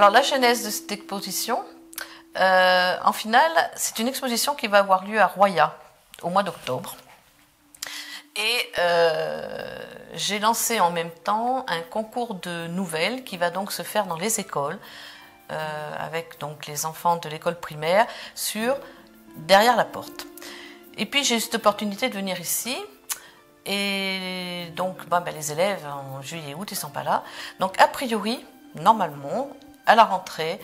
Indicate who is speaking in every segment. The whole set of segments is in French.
Speaker 1: Alors la genèse de cette exposition, en finale, c'est une exposition qui va avoir lieu à Roya au mois d'octobre. Et j'ai lancé en même temps un concours de nouvelles qui va donc se faire dans les écoles, avec donc les enfants de l'école primaire, sur Derrière la porte. Et puis j'ai eu cette opportunité de venir ici. Et donc les élèves en juillet et août ils sont pas là. Donc a priori, normalement, à la rentrée,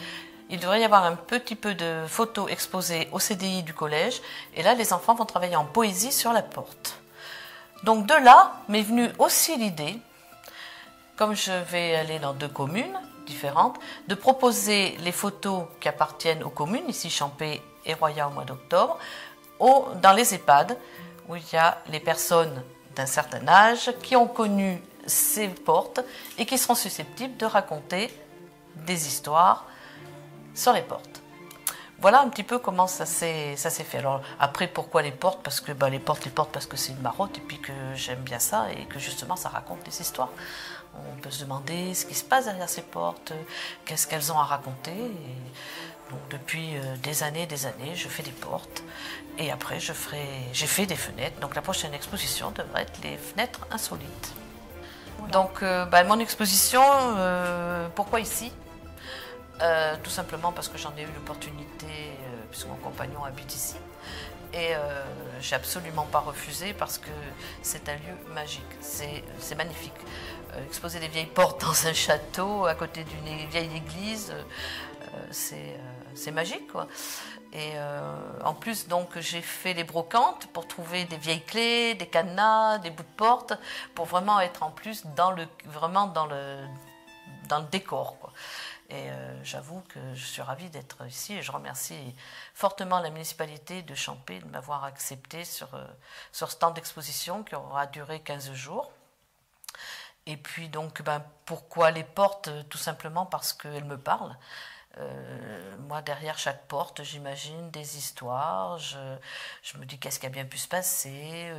Speaker 1: il devrait y avoir un petit peu de photos exposées au CDI du collège. Et là, les enfants vont travailler en poésie sur la porte. Donc de là m'est venue aussi l'idée, comme je vais aller dans 2 communes différentes, de proposer les photos qui appartiennent aux communes, ici Champé et Roya au mois d'octobre, dans les EHPAD, où il y a les personnes d'un certain âge qui ont connu ces portes et qui seront susceptibles de raconter des histoires sur les portes. Voilà un petit peu comment ça s'est fait. Alors après, pourquoi les portes? Parce que les portes parce que c'est une marotte et puis que j'aime bien ça et que justement ça raconte des histoires. On peut se demander ce qui se passe derrière ces portes, qu'est-ce qu'elles ont à raconter. Et donc depuis des années, je fais des portes et après j'ai fait des fenêtres. Donc la prochaine exposition devrait être les fenêtres insolites. Voilà. Donc mon exposition, pourquoi ici? Tout simplement parce que j'en ai eu l'opportunité, puisque mon compagnon habite ici. Et j'ai absolument pas refusé parce que c'est un lieu magique, c'est magnifique. Exposer des vieilles portes dans un château, à côté d'une vieille église, c'est magique, quoi. Et en plus, donc, j'ai fait les brocantes pour trouver des vieilles clés, des cadenas, des bouts de porte, pour vraiment être en plus dans le décor, quoi. Et j'avoue que je suis ravie d'être ici et je remercie fortement la municipalité de Champé de m'avoir accepté sur ce stand d'exposition qui aura duré 15 jours. Et puis donc, pourquoi les portes? Tout simplement parce qu'elles me parlent. Moi, derrière chaque porte, j'imagine des histoires, je me dis qu'est-ce qui a bien pu se passer.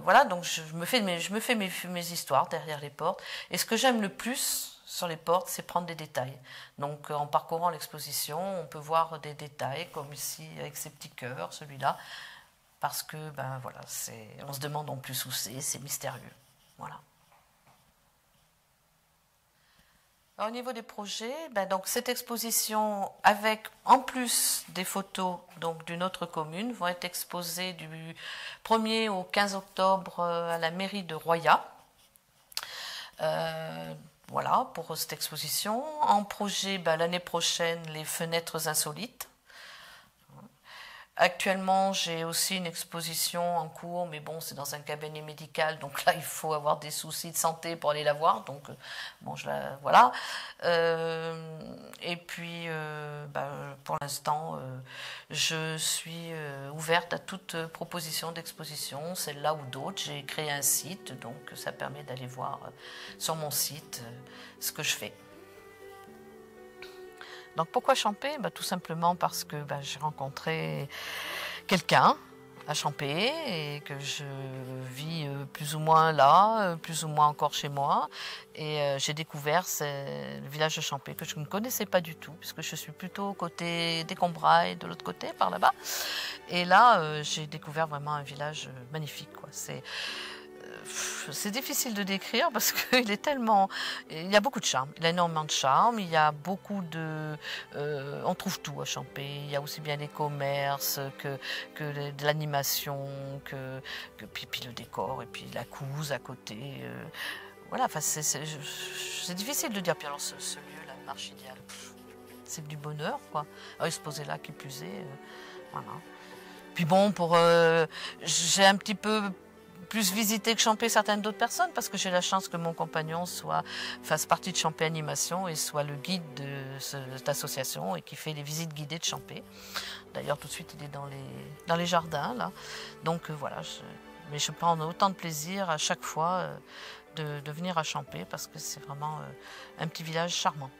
Speaker 1: Voilà, donc je me fais mes histoires derrière les portes. Et ce que j'aime le plus sur les portes, c'est prendre des détails. Donc en parcourant l'exposition, on peut voir des détails, comme ici avec ces petits cœurs, celui-là, parce que voilà, on se demande en plus où c'est mystérieux. Voilà. Alors, au niveau des projets, donc cette exposition, avec en plus des photos donc d'une autre commune, vont être exposées du 1er au 15 octobre à la mairie de Roya. Voilà pour cette exposition. En projet, l'année prochaine, les fenêtres insolites. Actuellement, j'ai aussi une exposition en cours, mais bon, c'est dans un cabinet médical, donc là, il faut avoir des soucis de santé pour aller la voir, donc bon, voilà. Et puis, pour l'instant, je suis ouverte à toute proposition d'exposition, celle-là ou d'autres. J'ai créé un site, donc ça permet d'aller voir sur mon site ce que je fais. Donc pourquoi Champé? Tout simplement parce que j'ai rencontré quelqu'un à Champé et que je vis plus ou moins là, plus ou moins encore chez moi. Et j'ai découvert le village de Champé que je ne connaissais pas du tout, puisque je suis plutôt côté des Combrailles, de l'autre côté, par là-bas. Et là, j'ai découvert vraiment un village magnifique, quoi. C'est difficile de décrire parce qu'il est tellement... Il y a beaucoup de charme, il a énormément de charme, il y a beaucoup de... on trouve tout à Champé, il y a aussi bien les commerces que de l'animation, puis le décor, et puis la Couze à côté. Voilà, c'est difficile de dire. Puis alors ce lieu, la marche idéale, c'est du bonheur, quoi. Alors, il se posait là, qui plus est, voilà. Puis bon, j'ai un petit peu plus visité que Champé certaines d'autres personnes, parce que j'ai la chance que mon compagnon fasse partie de Champé Animation et soit le guide de cette association et qui fait les visites guidées de Champé. D'ailleurs, tout de suite, il est dans les jardins, là. Donc voilà, mais je prends autant de plaisir à chaque fois de venir à Champé, parce que c'est vraiment un petit village charmant.